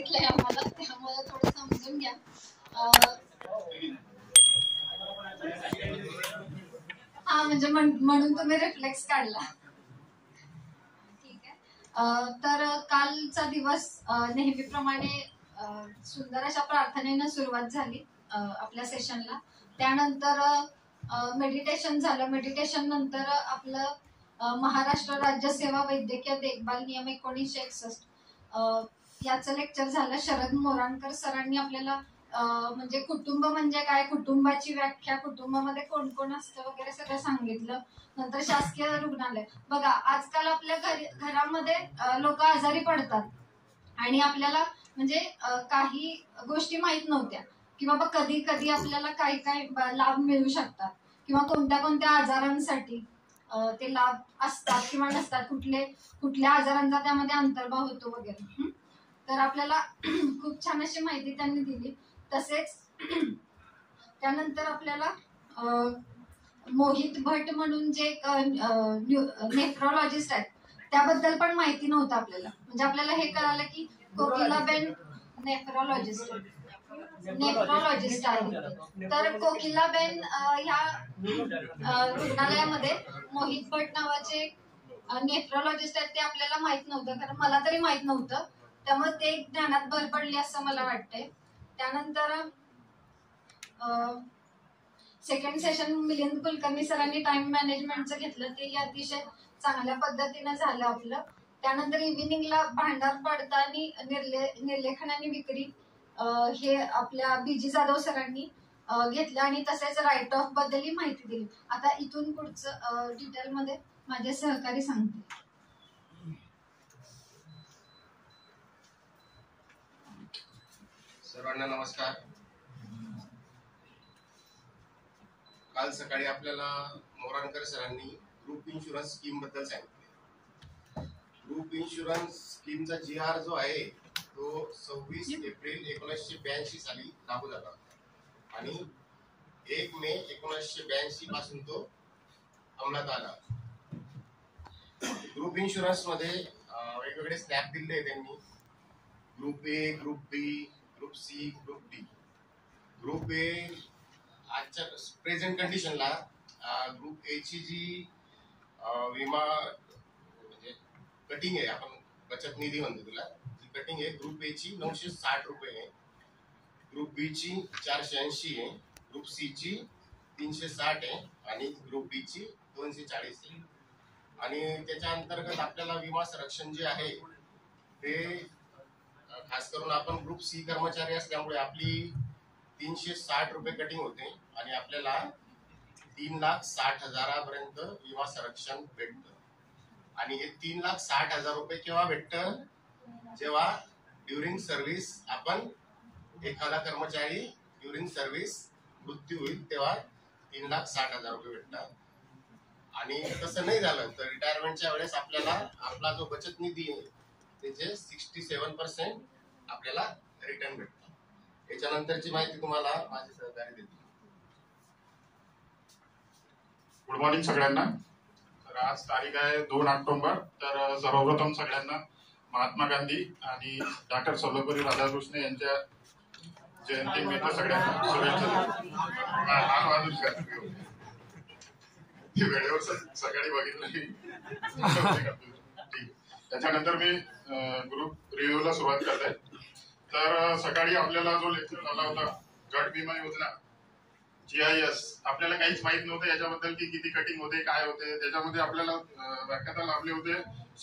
सांगितलंय आम्हाला, त्यामुळे थोडं समजून घ्या. हा म्हणजे म्हणून तुम्ही रिफ्लेक्स काढला. ठीक आहे. तर कालचा दिवस नेहमीप्रमाणे सुंदर अशा प्रार्थनेनं सुरुवात झाली आपल्या सेशनला. त्यानंतर मेडिटेशन झालं. मेडिटेशन नंतर आपलं महाराष्ट्र राज्य सेवा वैद्यकीय देखभाल नियम 1961 याचं लेक्चर झालं. शरद मोराणकर सरांनी आपल्याला म्हणजे कुटुंब म्हणजे काय, कुटुंबाची व्याख्या, कुटुंबामध्ये कोण कोण असतं वगैरे सगळं सांगितलं. नंतर शासकीय रुग्णालय. बघा आजकाल आपल्या घरामध्ये लोक आजारी पडतात आणि आपल्याला म्हणजे काही गोष्टी माहित नव्हत्या की बाबा कधी कधी आपल्याला काही काही लाभ मिळू शकतात किंवा कोणत्या कोणत्या आजारांसाठी ते लाभ असतात किंवा नसतात, कुठल्या आजारांचा त्यामध्ये अंतर्भाव होतो वगैरे. तर आपल्याला खूप छान अशी माहिती त्यांनी दिली. तसेच त्यानंतर आपल्याला मोहित भट म्हणून जे नेफ्रोलॉजिस्ट आहेत त्याबद्दल पण माहिती नव्हतं आपल्याला. म्हणजे आपल्याला हे कळालं की कोकिलाबेन नेफ्रोलॉजिस्ट आहे. तर कोकिलाबेन ह्या रुग्णालयामध्ये मोहित भट नावाचे नेफ्रोलॉजिस्ट आहेत ते आपल्याला माहित नव्हतं, कारण मला तरी माहित नव्हतं. त्यामुळे ते ज्ञानात भर पडली असं मला वाटतंय. त्यानंतर सेकंड सेशन मिलिंद कुलकर्णी सरांनी टाइम मॅनेजमेंटचं घेतलं. ते अतिशय चांगल्या पद्धतीनं झालं आपलं. त्यानंतर इव्हिनिंगला भांडार पडताना निर्लेखन आणि विक्री हे आपल्या बीजी जाधव सरांनी घेतलं आणि तसेच राईट ऑफ बद्दलही माहिती दिली. आता इथून पुढचं डिटेलमध्ये माझे सहकारी सांगतील. सर्वांना नमस्कार. काल सकाळी आपल्याला मोराणकर सरांनी ग्रुप इन्शुरन्स स्कीम बद्दल सांगितले. ग्रुप इन्शुरन्स स्कीमचा GR जो आहे तो 26 एप्रिल 1982 साली लागू झाला आणि 1 मे 1982 पासून तो अंमलात आला. ग्रुप इन्शुरन्स मध्ये वेगवेगळे स्लॅब दिले त्यांनी. Group A, group B, group C, group D. Group A आजच्या प्रेझेंट कंडिशनला ग्रुप A ची जी विमा म्हणजे कटिंग आहे, आपण बचत निधी म्हणतो तुला, जी कटिंग आहे ग्रुप A ची 960 रुपये आहे, ग्रुप B ची 480 आहे, ग्रुप C ची 360 आहे आणि ग्रुप D ची 240 आहे. आणि त्याच्या अंतर्गत आपल्याला विमा संरक्षण जे आहे ते खास करून आपण ग्रुप C कर्मचारी असल्यामुळे आपली 360 रुपये कटिंग होते आणि आपल्याला 3,60,000 विमा संरक्षण भेटतं. आणि हे 3,60,000 रुपये केव्हा भेटतं, जेव्हा ड्युरिंग सर्व्हिस आपण एखादा कर्मचारी ड्युरिंग सर्व्हिस मृत्यू होईल तेव्हा 3,60,000 रुपये भेटतात. आणि तसं नाही झालं तर रिटायरमेंटच्या वेळेस आपल्याला आपला जो बचत निधी आहे त्याचे 67% आपल्याला रिटर्न भेटतं. याच्यानंतरची माहिती तुम्हाला माझे सहकारी देतील. गुड मॉर्निंग सगळ्यांना. तर आज तारीख आहे 2 ऑक्टोबर. तर सर्वप्रथम सगळ्यांना महात्मा गांधी आणि डॉक्टर सर्वपल्ली राधाकृष्ण यांच्या जयंतीनिमित्त सगळ्यांना शुभेच्छा. वेळेवर सकाळी बघितलं. त्याच्यानंतर मी ग्रुप रिव्ह्यूला सुरुवात करते. तर सकाळी आपल्याला जो लेक्चर झाला होता गट विमा योजना GIS, आपल्याला काहीच माहित नव्हतं याच्याबद्दल की किती कटिंग होते काय होते. त्याच्यामध्ये आपल्याला व्याख्याता लाभले होते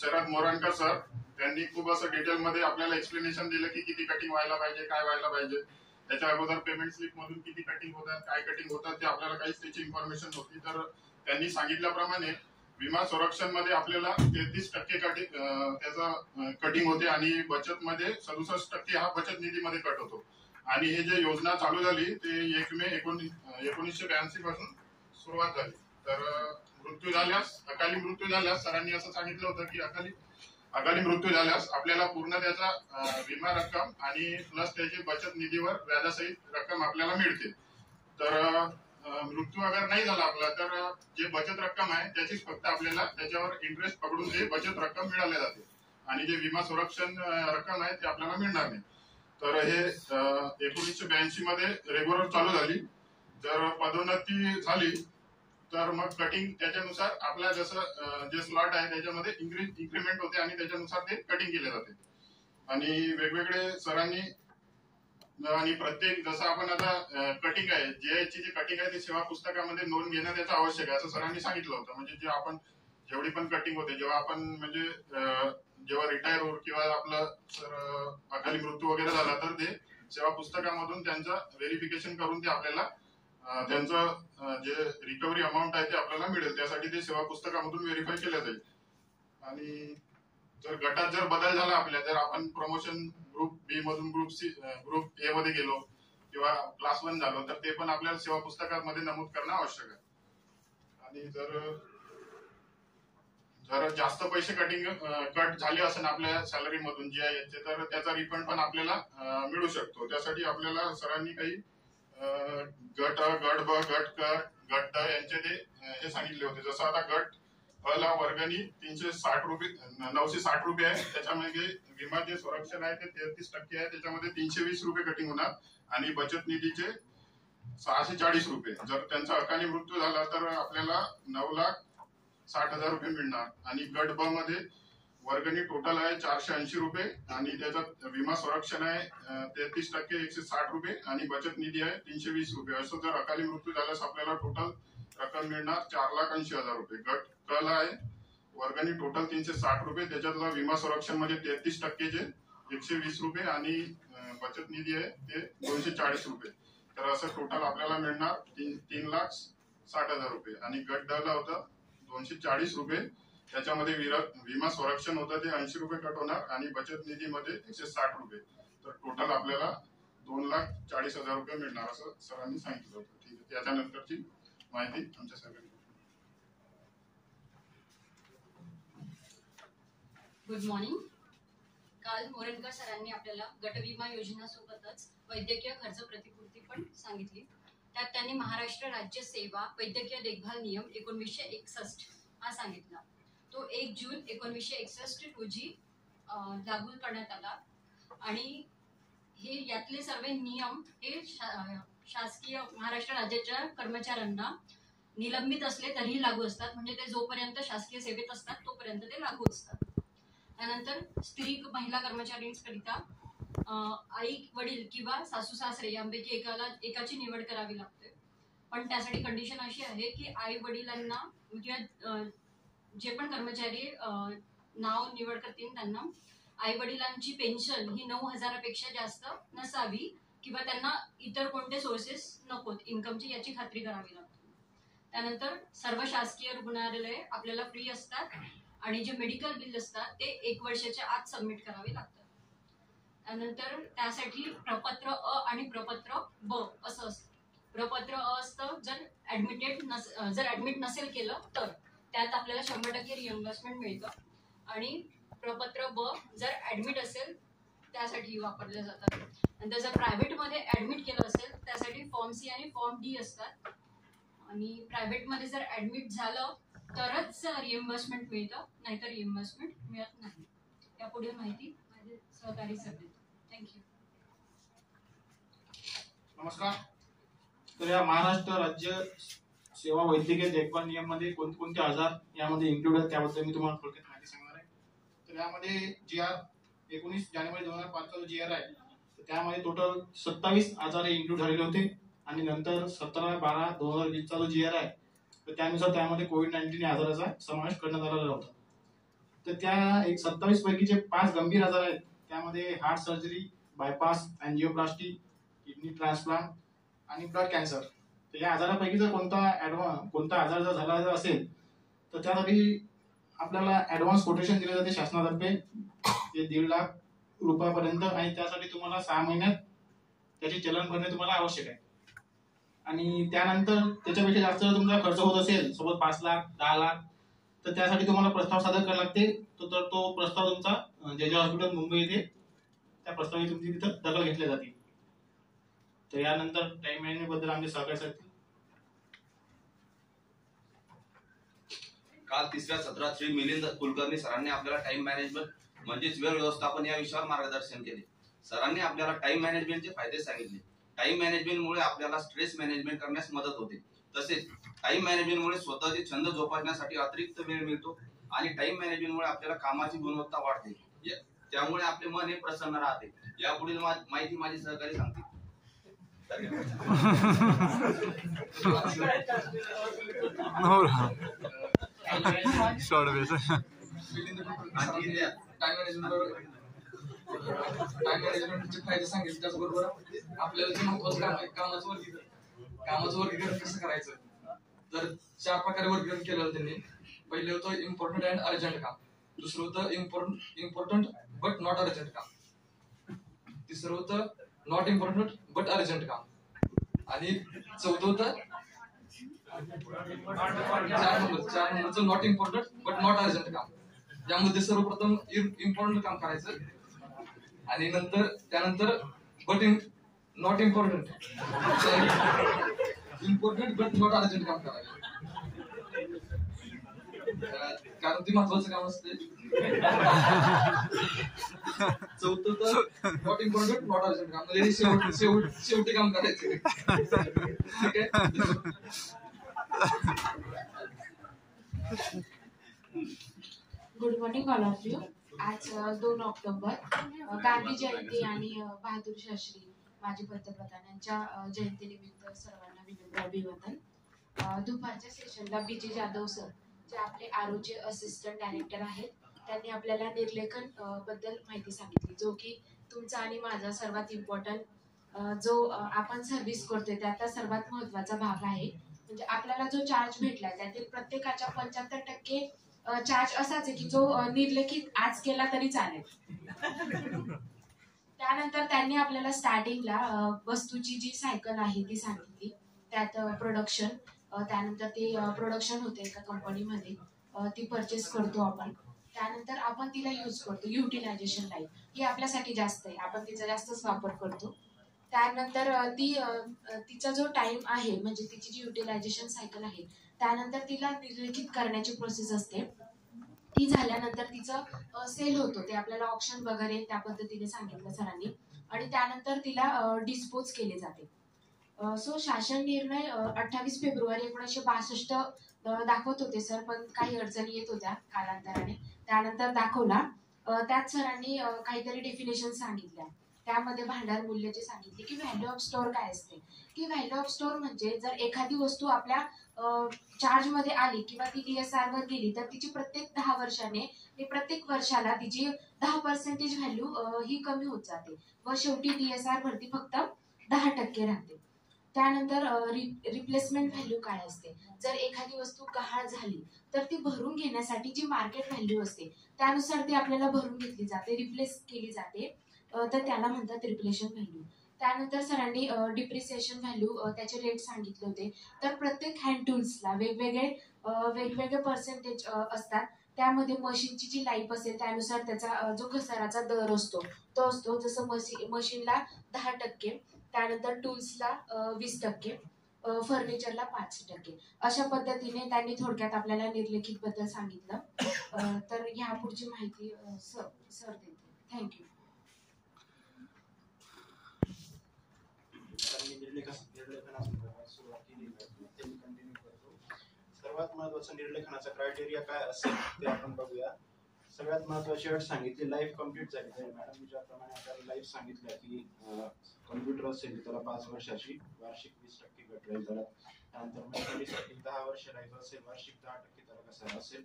शरद मोराणकर सर. त्यांनी खूप असं डिटेलमध्ये आपल्याला एक्सप्लेनेशन दिलं की किती कटिंग व्हायला पाहिजे, काय व्हायला पाहिजे. त्याच्या अगोदर पेमेंट स्लिप मधून किती कटिंग होतात, काय कटिंग होतात ते आपल्याला काहीच त्याची इन्फॉर्मेशन नव्हती. तर त्यांनी सांगितल्याप्रमाणे विमा संरक्षण मध्ये आपल्याला 33% त्याचा कटिंग होते आणि बचत मध्ये 67% हा बचत निधीमध्ये कट होतो. आणि हे जे योजना चालू झाली ते 1 मे 1982 पासून सुरुवात झाली. तर अकाली मृत्यू झाल्यास सरांनी असं सांगितलं होतं की अकाली मृत्यू झाल्यास आपल्याला पूर्ण त्याचा विमा रक्कम आणि प्लस त्याची बचत निधीवर व्याजासहित रक्कम आपल्याला मिळते. तर मृत्यू अगर नाही झाला आपला तर जे बचत रक्कम आहे त्याचीच फक्त आपल्याला त्याच्यावर इंटरेस्ट पकडून ते बचत रक्कम मिळाली जाते आणि जे विमा संरक्षण रक्कम आहे ते आपल्याला मिळणार नाही. तर हे 1982 मध्ये रेग्युलर चालू झाली. जर पदोन्नती झाली तर मग कटिंग त्याच्यानुसार आपल्या जसं जे स्लॉट आहे त्याच्यामध्ये इन्क्रीमेंट होते आणि त्याच्यानुसार ते कटिंग केले जाते. आणि वेगवेगळे सरांनी आणि प्रत्येक जसं आपण आता कटिंग आहे जी कटिंग आहे ते सेवा पुस्तकामध्ये नोंद घेणं त्याचं आवश्यक आहे असं सरांनी सांगितलं होतं. म्हणजे जे आपण जेवढी पण कटिंग होते जेव्हा आपण म्हणजे जेव्हा रिटायर होऊ किंवा आपलं अकाली मृत्यू वगैरे झाला तर ते सेवा पुस्तकामधून त्यांचं व्हेरिफिकेशन करून ते आपल्याला त्यांचं जे रिकव्हरी अमाऊंट आहे ते आपल्याला मिळेल. त्यासाठी ते सेवा पुस्तकामधून व्हेरीफाय केलं जाईल. आणि जर गटात जर बदल झाला आपल्या जर आपण प्रमोशन ग्रुप बी मधून ग्रुप ए मध्ये गेलो किंवा क्लास 1 झालो तर ते पण आपल्याला सेवा पुस्तकामध्ये नमूद करणं आवश्यक आहे. आणि जर जास्त पैसे कट झाले असेल आपल्या सॅलरी मधून जे आहे तर त्याचा रिफंड पण आपल्याला मिळू शकतो. त्यासाठी आपल्याला सरांनी काही गट ब गट क गट ड यांचे ते हे सांगितले होते. जसं आता गट अ ला वर्गणी 960 रुपये आहे. त्याच्यामध्ये विमा जे संरक्षण आहे ते 33% आहे. त्याच्यामध्ये 320 रुपये कटिंग होणार आणि बचत निधीचे 640 रुपये. जर त्यांचा अकाली मृत्यू झाला तर आपल्याला 9,60,000 रुपये मिळणार. आणि गट ब मध्ये वर्गणी टोटल आहे 480 रुपये आणि त्याच्यात विमा संरक्षण आहे 33% 160 रुपये आणि बचत निधी आहे 320 रुपये. असं जर अकाली मृत्यू झाल्यास आपल्याला टोटल रक्कम मिळणार 4,80,000 रुपये. गट क ला आहे वर्गणी टोटल 360 रुपये. त्याच्यातला विमा संरक्षण मध्ये 33%चे 120 रुपये आणि बचत निधी आहे ते 240 रुपये. तर असं टोटल आपल्याला मिळणार 3,60,000 रुपये. आणि गट ड ला होतं 240 रुपये. त्याच्यामध्ये विमा संरक्षण होतं ते 80 रुपये कट होणार आणि बचत निधीमध्ये 160 रुपये. तर टोटल आपल्याला 2,40,000 रुपये मिळणार असं सरांनी सांगितलं होतं. ठीक आहे. त्याच्यानंतरची माहिती आमच्या सगळ्यांनी. Good morning. काल मोरेनकर सरांनी आपल्याला गटविमा योजनासोबतच वैद्यकीय खर्च प्रतिपूर्ती पण सांगितली. त्यात त्यांनी महाराष्ट्र राज्य सेवा वैद्यकीय देखभाल नियम 1961 हा सांगितला. तो 1 जून 1961 रोजी लागू करण्यात आला आणि हे यातले सर्व नियम हे शासकीय महाराष्ट्र राज्याच्या कर्मचाऱ्यांना निलंबित असले तरीही लागू असतात. म्हणजे ते जोपर्यंत शासकीय सेवेत असतात तोपर्यंत ते लागू असतात. त्यानंतर स्त्री महिला कर्मचाऱ्यांकरिता आई वडील किंवा सासू सासरे यांपैकी एकाची निवड करावी लागते. पण त्यासाठी कंडिशन अशी आहे की आई वडिलांना किंवा जे पण कर्मचारी नाव निवड करतील त्यांना आई वडिलांची पेन्शन ही 9,000 पेक्षा जास्त नसावी किंवा त्यांना इतर कोणते सोर्सेस नकोत इन्कमची याची खात्री करावी लागते. त्यानंतर सर्व शासकीय रुग्णालये आपल्याला फ्री असतात आणि जे मेडिकल बिल असतात ते 1 वर्षाच्या आत सबमिट करावे लागतात. त्यानंतर त्यासाठी प्रपत्र अ आणि प्रपत्र ब असं असतं. प्रपत्र अ असतं जर ऍडमिट नसेल केलं तर त्यात आपल्याला 100% रिएम्बर्समेंट मिळतं. आणि प्रपत्र ब जर ऍडमिट असेल त्यासाठी वापरले जातात. नंतर जर प्रायव्हेटमध्ये ऍडमिट केलं असेल त्यासाठी फॉर्म सी आणि फॉर्म डी असतात. आणि प्रायव्हेटमध्ये जर ऍडमिट झालं तरच रिएम्बर्समेंट मिळतं नाहीतर रिएम्बर्समेंट मिळत नाही. या पुढील माहिती माझे सहकारी सर देतात. थँक्यू. नमस्कार. तर या महाराष्ट्र राज्य सेवा वैद्यकीय देखभाल नियम मध्ये कोणते आजार यामध्ये इन्क्लूड आहेत त्याबद्दल मी तुम्हाला थोडक्यात माहिती सांगणार आहे. तर यामध्ये GR 19 जानेवारी 2005 चा जो GR आहे तर त्यामध्ये टोटल 27 आजार इन्क्लूड झालेले होते. आणि नंतर 17/12/2020 चा जो GR आहे तर त्यानुसार त्यामध्ये कोविड-19 या आजाराचा समावेश करण्यात आलेला होता. तर त्या 27 पैकी जे 5 गंभीर आजार आहेत त्यामध्ये heart surgery, bypass, angioplasty, kidney transplant आणि ब्लड कॅन्सर. तर या आजारापैकी जर कोणता आजार जर झाला असेल तर त्यासाठी आपल्याला ऍडव्हान्स कोटेशन दिले जाते शासनातर्फे ते 1.5 लाख रुपयापर्यंत. आणि त्यासाठी तुम्हाला 6 महिन्यात त्याचे चलन भरणे तुम्हाला आवश्यक आहे. आणि त्यानंतर त्याच्यापेक्षा जास्त जर तुमचा खर्च होत असेल सोबत 5 लाख 10 लाख तर त्यासाठी तुम्हाला प्रस्ताव सादर करावा लागते. तर तो प्रस्ताव तुमचा जे हॉस्पिटल मुंबई येथे त्या प्रस्तावाची तुमची तिथं दखल घेतली जाते. तर यानंतर टाइम मॅनेजमेंट बद्दल आमचे सहकारी सांगतील. काल 3ऱ्या सत्रात श्री मिलिंद कुलकर्णी सरांनी आपल्याला टाइम मॅनेजमेंट म्हणजेच वेळ व्यवस्थापन या विषयावर मार्गदर्शन केले. सरांनी आपल्याला टाइम मॅनेजमेंटचे फायदे सांगितले. टाइम मॅनेजमेंटमुळे आपल्याला स्ट्रेस मॅनेजमेंट करण्यास मदत होते. तसेच टाइम मॅनेजमेंटमुळे स्वतःचे छंद जोपासण्यासाठी अतिरिक्त वेळ मिळतो आणि टाइम मॅनेजमेंटमुळे आपल्याला कामाची गुणवत्ता वाढते. त्यामुळे आपले मन हे प्रसन्न राहते. यापुढील माहिती माझे सहकारी सांगतील. टाइम मॅनेजमेंटचे फायदे सांगितले. त्याचबरोबर आपल्याला जे महत्वाचं काम आहे कामाचं वर्गीकरण कसं करायचं. तर 4 प्रकारे वर्गीकरण केलं त्यांनी. पहिले होतं इम्पॉर्टंट अँड अर्जंट काम. दुसरं होतं इम्पॉर्टंट बट नॉट अर्जंट काम. तिसरं होतं नॉट इम्पॉर्टंट बट अर्जंट काम. आणि चौथं होतं 4 नंबरचं not important but not urgent काम. यामध्ये सर्वप्रथम इम्पॉर्टंट काम करायचं आणि त्यानंतर but not important but not urgent काम करायचं. कारण ते महत्वाचं काम असते. चौथं तर नॉट इम्पॉर्टंट नॉट अर्जंट काम म्हणजे शेवटी काम करायचं. ठीक आहे. Good morning all of you. आज 2 ऑक्टोबर गांधी जयंती आणि बहादूर शास्त्री माजी पंतप्रधान यांच्या जयंतीनिमित्त सर्वांना विनम्र अभिवादन. दुपारच्या सेशनला बीजी जाधव सर जे आपले आरोचे असिस्टंट डायरेक्टर आहेत त्यांनी आपल्याला निर्लेखन बद्दल माहिती सांगितली, जो की तुमचा आणि माझा सर्वात इम्पॉर्टंट जो आपण सर्व्हिस करतोय त्यातला सर्वात महत्वाचा भाग आहे. म्हणजे आपल्याला जो चार्ज भेटलाय त्यातील प्रत्येकाच्या 75% चार्ज असाच आहे की जो निर्लेखित आज केला तरी चालेल. त्यानंतर त्यांनी आपल्याला स्टार्टिंगला वस्तूची जी सायकल आहे ती सांगितली. त्यात प्रोडक्शन, त्यानंतर ते प्रोडक्शन होते एका कंपनीमध्ये, ती परचेस करतो आपण, त्यानंतर आपण तिला यूज करतो. युटिलायझेशन लाईफ ही आपल्यासाठी जास्त आहे, आपण तिचा जास्तच वापर करतो. त्यानंतर तिचा जो टाइम आहे म्हणजे तिची जी युटिलायझेशन सायकल आहे त्यानंतर तिला निर्लेखित करण्याची प्रोसेस असते. ती झाल्यानंतर तिचं सेल होतो, ते आपल्याला ऑप्शन वगैरे त्या पद्धतीने सांगितलं सरांनी. आणि त्यानंतर तिला डिस्पोज केले जाते. सो शासन निर्णय 28 फेब्रुवारी 1962 दाखवत होते सर, पण काही अडचणी येत होत्या कालांतराने. त्यानंतर दाखवला. त्यात सरांनी काहीतरी डेफिनेशन सांगितल्या. त्यामध्ये भांडार मूल्याची सांगितली की व्हॅल्यू ऑफ स्टोअर काय असते. की व्हॅल्यू ऑफ स्टोअर म्हणजे जर एखादी वस्तू आपल्या चार्ज मध्ये आली किंवा ती DSR वर गेली तर तिची प्रत्येक 10 वर्षाने प्रत्येक वर्षाला तिची 10% व्हॅल्यू ही कमी होत जाते व शेवटी DSR वरती फक्त 10% राहते. त्यानंतर रिप्लेसमेंट व्हॅल्यू काय असते. जर एखादी वस्तू गहाळ झाली तर ती भरून घेण्यासाठी जी मार्केट व्हॅल्यू असते त्यानुसार ती आपल्याला भरून घेतली जाते, रिप्लेस केली जाते, तर त्याला म्हणतात रिप्लेशन व्हॅल्यू. त्यानंतर सरांनी डिप्रिसिएशन व्हॅल्यू त्याचे रेट सांगितले होते. तर प्रत्येक हँड टूल्सला वेगवेगळे पर्सेंटेज असतात. त्यामध्ये मशीनची जी लाईफ असेल त्यानुसार त्याचा जो घसाराचा दर असतो तो असतो. जसं मशीनला 10%, त्यानंतर टूल्सला 20%, फर्निचरला 5%. अशा पद्धतीने त्यांनी थोडक्यात आपल्याला निर्लेखित बद्दल सांगितलं. तर ह्या पुढची माहिती सर देते. थँक्यू. सुरुवात केली त्यांनी कंटिन्यू करतो. सर्वात महत्वाचा निर्लेखनाचा क्रायटेरिया काय असेल ते आपण बघूया. सगळ्यात महत्वाची अट सांगितली लाईफ कम्प्लीट झाली. तर मॅडम ज्याप्रमाणे आपल्याला लाईफ सांगितलं की कम्प्युटर असेल त्याला 5 वर्षाची वार्षिक 20% घट राहील त्याला. त्यानंतर मेकॅनिकसाठी 10 वर्ष लाईफ असेल, वार्षिक 10% त्याला घसारा असेल.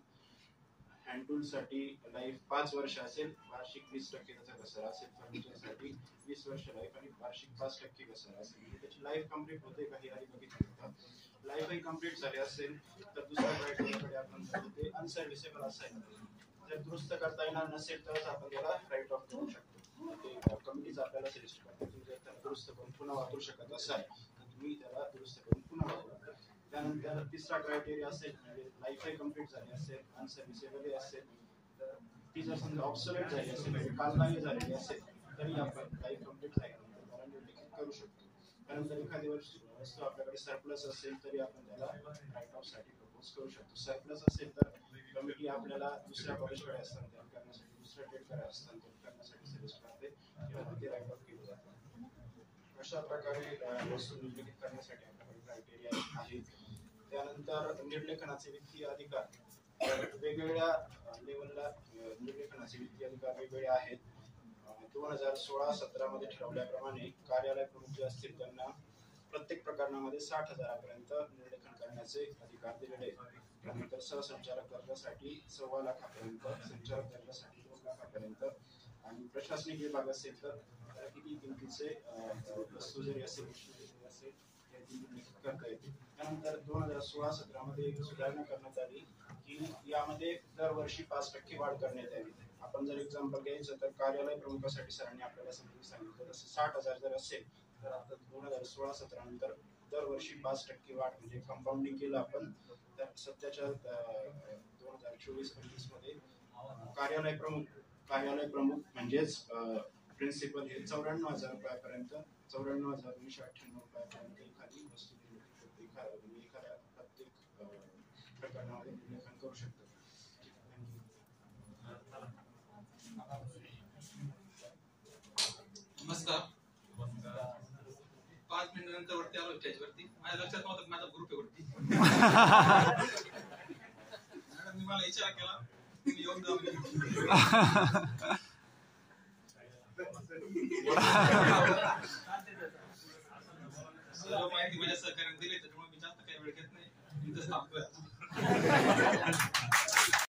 हँड टूल साठी लाईफ 5 वर्ष असेल, वार्षिक 20% त्याचा घसारा असेल. फर्निचरसाठी 20 वर्ष लाईफ आणि वार्षिक 5% घसारा असेल. म्हणजे त्याची लाईफ कम्प्लीट होते का हे आधी बघितलं. लाईफही कम्प्लीट झाली असेल तर दुसऱ्या क्रायटेरियाकडे आपण ते अनसर्व्हिसेबल असायला. जर दुरुस्त करता येणार नसेल तरच आपण त्याला राईट ऑफ करू शकतो. ते कमिटीच आपल्याला सजेस्ट करते. तुम्ही जर त्याला दुरुस्त करून पुन्हा वापरू शकत असाल तर तुम्ही त्याला दुरुस्त करून पुन्हा वापरा. त्यानंतर तिसरा क्रायटेरिया असेल म्हणजे लाईफही कम्प्लीट झाली असेल, अनसर्व्हिसेबल असेल, तर ती जर समजा ऑब्सोलेट झाली असेल म्हणजे कालबाह्य झालेली असेल तरी आपण लाईफ कम्प्लीट झाल्यानंतर त्याला निर्लेखित करू शकतो. त्यानंतर एखादी वस्तू आपल्याकडे सरप्लस असेल तरी आपण त्याला राईट ऑफ साठी प्रपोज करू शकतो. सरप्लस असेल तर कमिटी आपल्याला दुसऱ्या कॉलेजकडे हस्तांतरण करण्यासाठी दुसऱ्या ट्रेडकडे हस्तांतरित करण्यासाठी सजेस्ट करते किंवा ते राईट ऑफ केलं जातं. अशा प्रकारे वस्तू निर्लेखित करण्यासाठी आपल्याकडे क्रायटेरिया आहेत. त्यानंतर निर्लेखनाचे वित्तीय अधिकार वेगवेगळ्या लेवलला निर्लेखनाचे वित्तीय अधिकार वेगवेगळे आहेत. 2016-17 मध्ये ठरवल्याप्रमाणे कार्यालय प्रमुख जे असतील त्यांना प्रत्येक प्रकरणामध्ये 60,000 निर्लेखन करण्याचे अधिकार दिलेले आहेत. त्यानंतर सहसंचालक दर्जासाठी 2.25 लाखापर्यंत, संचालक दर्जासाठी 2 लाखापर्यंत आणि प्रशासनिक विभाग असेल तर त्याला किती किमतीचे वस्तू जरी असेल निर्लेखित करता येते. त्यानंतर 2016-17 मध्ये एक सुधारणा करण्यात आली की यामध्ये दरवर्षी 5% वाढ करण्यात यावी. आपण जर एक्झाम्पल घ्यायचं तर कार्यालय प्रमुखासाठी सरांनी आपल्याला समजून सांगितलं तसं 60,000 जर असेल तर आता 2016-17 नंतर दरवर्षी 5% वाढ म्हणजे कंपाऊंडिंग केलं आपण तर सध्याच्या 2024-25 मध्ये कार्यालय प्रमुख म्हणजेच प्रिन्सिपल हे 94,000 रुपयापर्यंत 94,998 रुपयापर्यंत एखादी वस्तू एखाद्या प्रत्येक प्रकरणामध्ये निर्लेखन करू शकतो. नमस्कार. 5 मिनिटानंतर वरती आलो स्टेजवरती. माझ्या लक्षात नव्हतं माझा ग्रुप आहे वरती. मी मला विचार केला मी येऊन सर्व माहिती माझ्या सहकार्याने दिली त्याच्यामुळे मी जास्त काही वेळ घेत नाही.